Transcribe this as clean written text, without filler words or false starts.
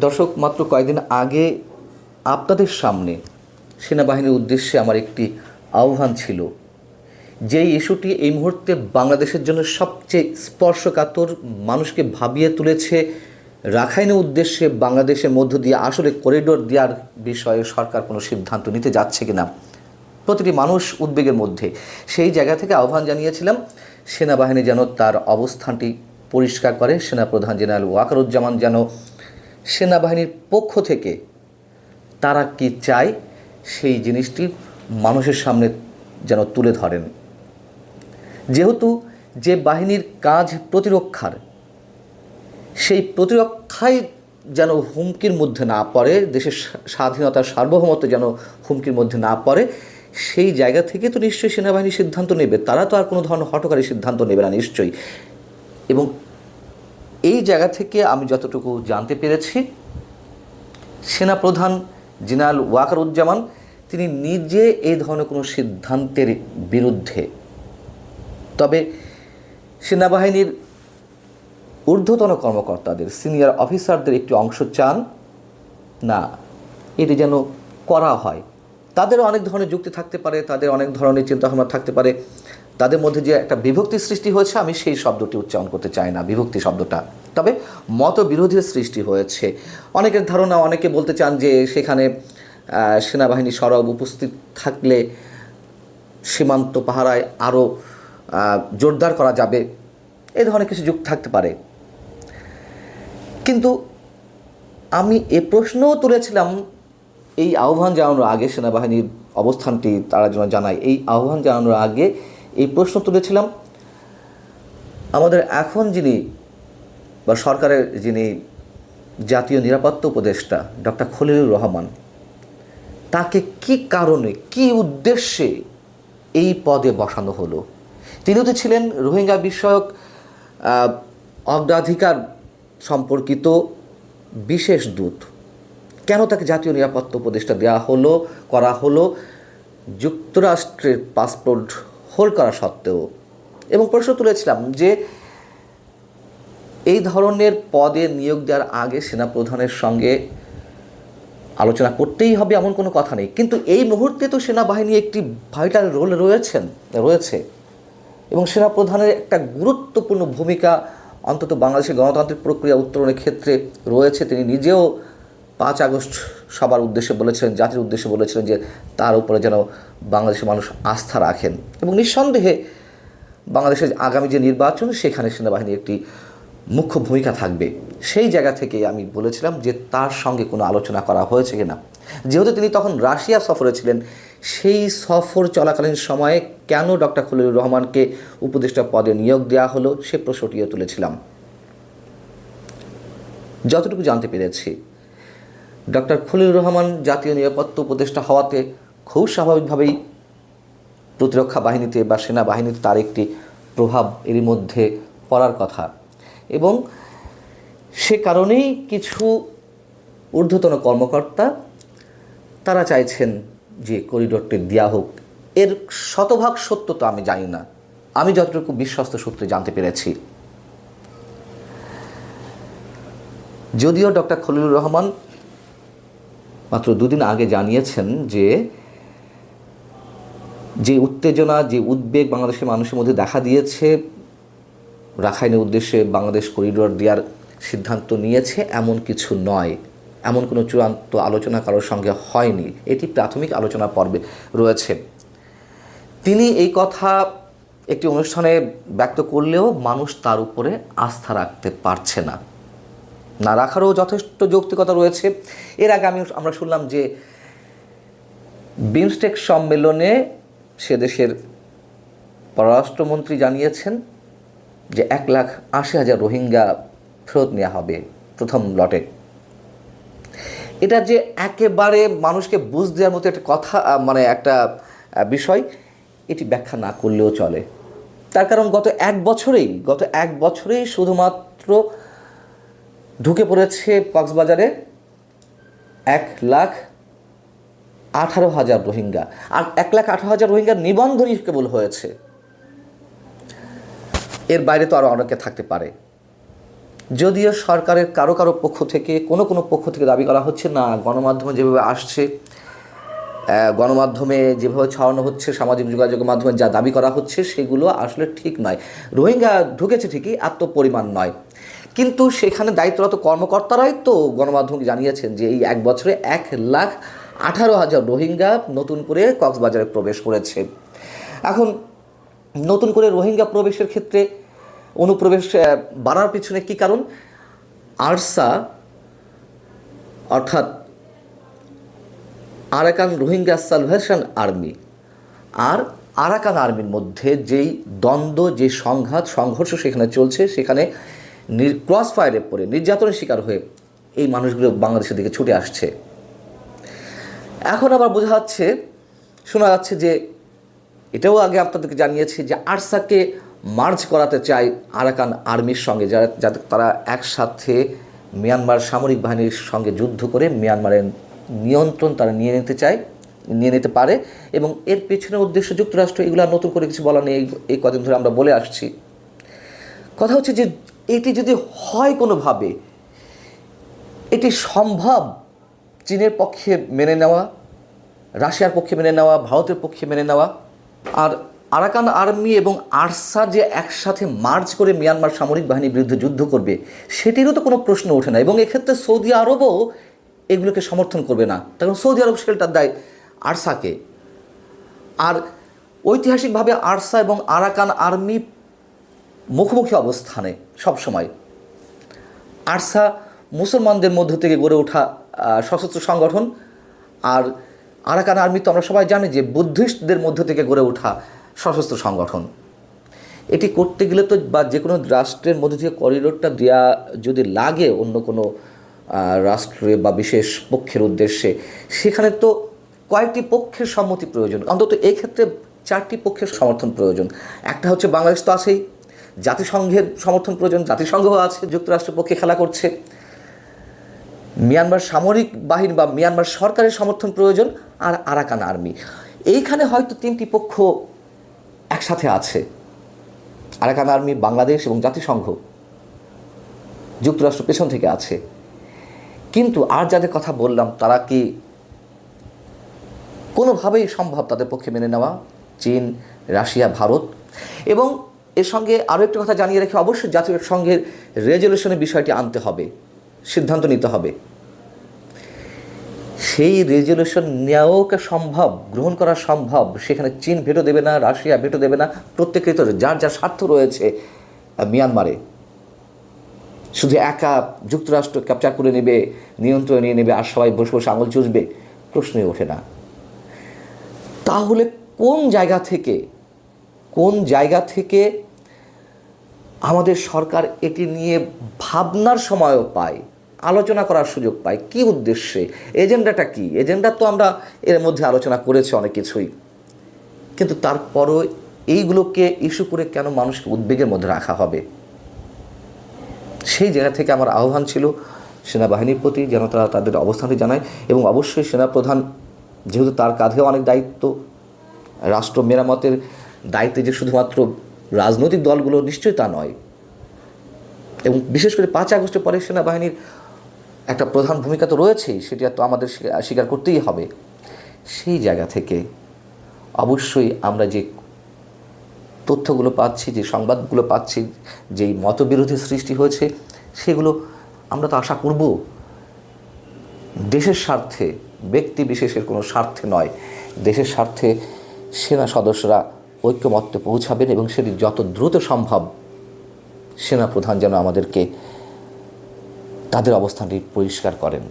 দর্শক, মাত্র কয়েকদিন আগে আপনাদের সামনে সেনাবাহিনীর উদ্দেশ্যে আমার একটি আহ্বান ছিল। যেই ইস্যুটি এই মুহূর্তে বাংলাদেশের জন্য সবচেয়ে স্পর্শকাতর, মানুষকে ভাবিয়ে তুলেছে। রাখাইনের উদ্দেশ্যে বাংলাদেশের মধ্য দিয়ে আসলে করিডোর দেওয়ার বিষয়ে সরকার কোনো সিদ্ধান্ত নিতে যাচ্ছে কিনা, প্রতিটি মানুষ উদ্বেগের মধ্যে। সেই জায়গা থেকে আহ্বান জানিয়েছিলাম সেনাবাহিনী যেন তার অবস্থানটি পরিষ্কার করে। সেনাপ্রধান জেনারেল ওয়াকারুজ্জামান যেন সেনাবাহিনীর পক্ষ থেকে তারা কি চায় সেই জিনিসটি মানুষের সামনে যেন তুলে ধরেন। যেহেতু যে বাহিনীর কাজ প্রতিরক্ষার, সেই প্রতিরক্ষাই যেন হুমকির মধ্যে না পড়ে, দেশের স্বাধীনতার সার্বভৌমত্ব যেন হুমকির মধ্যে না পড়ে, সেই জায়গা থেকে তো নিশ্চয়ই সেনাবাহিনী সিদ্ধান্ত নেবে। তারা তো আর কোনো ধরনের হঠকারী সিদ্ধান্ত নেবে না নিশ্চয়ই। এবং এই জায়গা থেকে আমি যতটুকু জানতে পেরেছি, সেনাপ্রধান জেনারেল ওয়াকারুজ্জামান তিনি নিজে এই ধরনের কোনো সিদ্ধান্তের বিরুদ্ধে। তবে সেনাবাহিনীর ঊর্ধ্বতন কর্মকর্তাদের, সিনিয়র অফিসারদের একটি অংশ চান না এটি যেন করা হয়। তাদের অনেক ধরনের যুক্তি থাকতে পারে, তাদের অনেক ধরনের চিন্তাভাবনা থাকতে পারে। তাদের মধ্যে যে একটা বিভক্তি সৃষ্টি হয়েছে, আমি সেই শব্দটি উচ্চারণ করতে চাই না, বিভক্তি শব্দটা। তবে মতবিরোধের সৃষ্টি হয়েছে। অনেকের ধারণা, অনেকে বলতে চান যে সেখানে সেনাবাহিনী সরব উপস্থিত থাকলে সীমান্ত পাহারায় আরও জোরদার করা যাবে, এই ধরনের কিছু যুক্তি থাকতে পারে। কিন্তু আমি এ প্রশ্নও তুলেছিলাম এই আহ্বান জানানোর আগে, সেনাবাহিনীর অবস্থানটি তারা যেন জানায়, এই আহ্বান জানানোর আগে এই প্রশ্ন তুলেছিলাম আমাদের এখন যিনি বা সরকারের যিনি জাতীয় নিরাপত্তা উপদেষ্টা ডক্টর খলিলুর রহমান, তাকে কি কারণে, কি উদ্দেশ্যে এই পদে বসানো হলো। তিনি তো ছিলেন রোহিঙ্গা বিষয়ক অগ্রাধিকার সম্পর্কিত বিশেষ দূত। কেন তাকে জাতীয় নিরাপত্তা উপদেষ্টা দেওয়া হলো, করা হলো যুক্তরাষ্ট্রের পাসপোর্ট হোল্ড করা সত্ত্বেও? এবং প্রশ্ন তুলেছিলাম যে এই ধরনের পদে নিয়োগ দেওয়ার আগে সেনাপ্রধানের সঙ্গে আলোচনা করতেই হবে এমন কোনো কথা নেই, কিন্তু এই মুহূর্তে তো সেনাবাহিনী একটি ভাইটাল রোলে রয়েছে এবং সেনাপ্রধানের একটা গুরুত্বপূর্ণ ভূমিকা অন্তত বাংলাদেশের গণতান্ত্রিক প্রক্রিয়া উত্তরণের ক্ষেত্রে রয়েছে। তিনি নিজেও 5 আগস্ট সবার উদ্দেশ্যে বলেছিলেন, জাতির উদ্দেশ্যে বলেছিলেন যে তার উপরে যেন বাংলাদেশের মানুষ আস্থা রাখেন। এবং নিঃসন্দেহে বাংলাদেশের আগামী যে নির্বাচন, সেখানে সেনাবাহিনীর একটি মুখ্য ভূমিকা থাকবে। সেই জায়গা থেকে আমি বলেছিলাম যে তার সঙ্গে কোনো আলোচনা করা হয়েছে কিনা। যেহেতু তিনি তখন রাশিয়া সফরে ছিলেন, সেই সফর চলাকালীন সময়ে কেন ডক্টর খলিলুর রহমানকে উপদেষ্টা পদে নিয়োগ দেওয়া হলো, সে প্রশ্নটিও তুলেছিলাম। যতটুকু জানতে পেরেছি, ডক্টর খলিলুর রহমান জাতীয় নিরাপত্তা উপদেষ্টা হওয়াতে খুব স্বাভাবিকভাবেই প্রতিরক্ষা বাহিনীতে বা সেনাবাহিনীতে তার একটি প্রভাব এরই মধ্যে পড়ার কথা। এবং সে কারণেই কিছু ঊর্ধ্বতন কর্মকর্তা তারা চাইছেন যে করিডোরটি দেওয়া হোক। এর শতভাগ সত্য তো আমি জানি না, আমি যতটুকু বিশ্বস্ত সূত্রে জানতে পেরেছি, যদিও ডক্টর খলিলুর রহমান মাত্র 2 দিন আগে জানিয়েছেন যে উত্তেজনা, যে উদ্বেগ বাংলাদেশের মানুষের মধ্যে দেখা দিয়েছে, রাখাইনের উদ্দেশ্যে বাংলাদেশ করিডোর দেওয়ার সিদ্ধান্ত নিয়েছে এমন কিছু নয়, এমন কোনো চূড়ান্ত আলোচনা কারোর সঙ্গে হয়নি, এটি প্রাথমিক আলোচনা পর্বে রয়েছে। তিনি এই কথা একটি অনুষ্ঠানে ব্যক্ত করলেও মানুষ তার উপরে আস্থা রাখতে পারছে না, না রাখারও যথেষ্ট যৌক্তিকতা রয়েছে। এর আগে আমরা শুনলাম যে বিমস্টেক সম্মেলনে সে দেশের পররাষ্ট্রমন্ত্রী জানিয়েছেন যে 1,80,000 রোহিঙ্গা ফেরত নেওয়া হবে প্রথম লটে। এটা যে একেবারে মানুষকে বুঝ দেওয়ার মতো একটা কথা, মানে একটা বিষয়, এটি ব্যাখ্যা না করলেও চলে। তার কারণ গত এক বছরেই শুধুমাত্র ঢুকে পড়েছে কক্সবাজারে 1,18,000 রোহিঙ্গা, আর 1,18,000 রোহিঙ্গার নিবন্ধনই কেবল হয়েছে। এর বাইরে তো আরও অনেকে থাকতে পারে। যদিও সরকারের কারো কারো পক্ষ থেকে কোনো কোনো পক্ষ থেকে দাবি করা হচ্ছে না, গণমাধ্যমে যেভাবে আসছে, গণমাধ্যমে যেভাবে ছড়ানো হচ্ছে, সামাজিক যোগাযোগের মাধ্যমে যা দাবি করা হচ্ছে সেগুলো আসলে ঠিক নয়। রোহিঙ্গা ঢুকেছে ঠিকই, এত পরিমাণ নয়, কিন্তু সেখানে দায়িত্বরত কর্মকর্তারাই তো গণমাধ্যমকে জানিয়েছেন যে এই 1 বছরে 1,18,000 রোহিঙ্গা নতুন করে কক্সবাজারে প্রবেশ করেছে। এখন নতুন করে রোহিঙ্গা প্রবেশের ক্ষেত্রে অনুপ্রবেশ বাড়ার পিছনে কী কারণ? আরসা অর্থাৎ আরাকান রোহিঙ্গা সালভেশন আর্মি আর আরাকান আর্মির মধ্যে যেই দ্বন্দ্ব, যে সংঘর্ষ সেখানে চলছে, সেখানে ক্রস ফায়ারে পড়ে নির্যাতনের শিকার হয়ে এই মানুষগুলো বাংলাদেশের দিকে ছুটে আসছে। এখন আবার শোনা যাচ্ছে যে এটাও আগে আপনাদেরকে জানিয়েছি যে আরসাকে মার্জ করাতে চায় আরাকান আর্মির সঙ্গে, যাতে তারা একসাথে মিয়ানমার সামরিক বাহিনীর সঙ্গে যুদ্ধ করে মিয়ানমারের নিয়ন্ত্রণ তারা নিয়ে নিতে পারে। এবং এর পেছনে উদ্দেশ্য যুক্তরাষ্ট্র, এগুলো নতুন করে কিছু বলা নেই, এই কদিন ধরে আমরা বলে আসছি। কথা হচ্ছে যে এটি যদি হয় কোনোভাবে, এটি সম্ভব চীনের পক্ষে মেনে নেওয়া, রাশিয়ার পক্ষে মেনে নেওয়া, ভারতের পক্ষে মেনে নেওয়া। আর আরাকান আর্মি এবং আরসা যে একসাথে মার্চ করে মিয়ানমার সামরিক বাহিনীর বিরুদ্ধে যুদ্ধ করবে, সেটিরও তো কোনো প্রশ্ন ওঠে না। এবং এক্ষেত্রে সৌদি আরবও এগুলোকে সমর্থন করবে না, কারণ সৌদি আরব সেটার দেয় আরসাকে। আর ঐতিহাসিকভাবে আরসা এবং আরাকান আর্মি মুখোমুখি অবস্থানে সবসময়। আরসা মুসলমানদের মধ্য থেকে গড়ে ওঠা সশস্ত্র সংগঠন, আর আরাকান আর্মি তো আমরা সবাই জানি যে বুদ্ধিস্টদের মধ্য থেকে গড়ে ওঠা সশস্ত্র সংগঠন। এটি করতে গেলে তো বা যে কোনো রাষ্ট্রের মধ্যে থেকে করিডোরটা দেওয়া যদি লাগে অন্য কোনো রাষ্ট্রে বা বিশেষ পক্ষের উদ্দেশ্যে, সেখানে তো কয়েকটি পক্ষের সম্মতি প্রয়োজন, অন্তত এই ক্ষেত্রে 4টি পক্ষের সমর্থন প্রয়োজন। একটা হচ্ছে বাংলাদেশ তো আছেই, জাতিসংঘের সমর্থন প্রয়োজন, জাতিসংঘও আছে, যুক্তরাষ্ট্রের পক্ষে খেলা করছে, মিয়ানমার সামরিক বাহিনী বা মিয়ানমার সরকারের সমর্থন প্রয়োজন, আর আরাকান আর্মি। এইখানে হয়তো 3টি পক্ষ একসাথে আছে, আরাকান আর্মি, বাংলাদেশ এবং জাতিসংঘ, যুক্তরাষ্ট্র পেছন থেকে আছে। কিন্তু আর যাদের কথা বললাম তারা কি কোনোভাবেই সম্ভব তাদের পক্ষে মেনে নেওয়া? চীন, রাশিয়া, ভারত। এবং এর সঙ্গে আরও একটি কথা জানিয়ে রেখে, অবশ্যই জাতিসংঘের রেজলিউশনের বিষয়টি আনতে হবে, সিদ্ধান্ত নিতে হবে। সেই রেজলিউশন নেওয়াও সম্ভব, গ্রহণ করা সম্ভব। সেখানে চীন ভেটো দেবে না, রাশিয়া ভেটো দেবে না, প্রত্যেকের তো যার যার স্বার্থ রয়েছে মিয়ানমারে। শুধু একা যুক্তরাষ্ট্র ক্যাপচার করে নেবে, নিয়ন্ত্রণ নিয়ে নেবে, আর সবাই বসে বসে আঙুল চুষবে, প্রশ্নই ওঠে না। তাহলে কোন জায়গা থেকে আমাদের সরকার এটি নিয়ে ভাবনার সময়ও পায়, আলোচনা করার সুযোগ পায়? কী উদ্দেশ্যে? এজেন্ডাটা কী? এজেন্ডা তো আমরা এর মধ্যে আলোচনা করেছি অনেক কিছুই, কিন্তু তারপরও এইগুলোকে ইস্যু করে কেন মানুষকে উদ্বেগের মধ্যে রাখা হবে? সেই জায়গা থেকে আমার আহ্বান ছিল সেনাবাহিনীর প্রতি, যেন তারা তাদের অবস্থানটি জানায়। এবং অবশ্যই সেনাপ্রধান, যেহেতু তার কাঁধেও অনেক দায়িত্ব, রাষ্ট্র মেরামতের দায়িত্বে যে শুধুমাত্র রাজনৈতিক দলগুলো, নিশ্চয়ই তা নয়। এবং বিশেষ করে 5 আগস্টের পরে সেনাবাহিনীর একটা প্রধান ভূমিকা তো রয়েছেই, সেটা তো আমাদের স্বীকার করতেই হবে। সেই জায়গা থেকে অবশ্যই আমরা যে তথ্যগুলো পাচ্ছি, যে সংবাদগুলো পাচ্ছি, যেই মতবিরোধী সৃষ্টি হয়েছে, সেগুলো আমরা তো আশা করব দেশের স্বার্থে, ব্যক্তি বিশেষের কোনো স্বার্থে নয়, দেশের স্বার্থে সেনা সদস্যরা ঐক্যমত্যে পৌঁছাবেন এবং সেটি যত দ্রুত সম্ভব সেনাপ্রধান যেন আমাদেরকে তাদের অবস্থানটি পরিষ্কার করেন।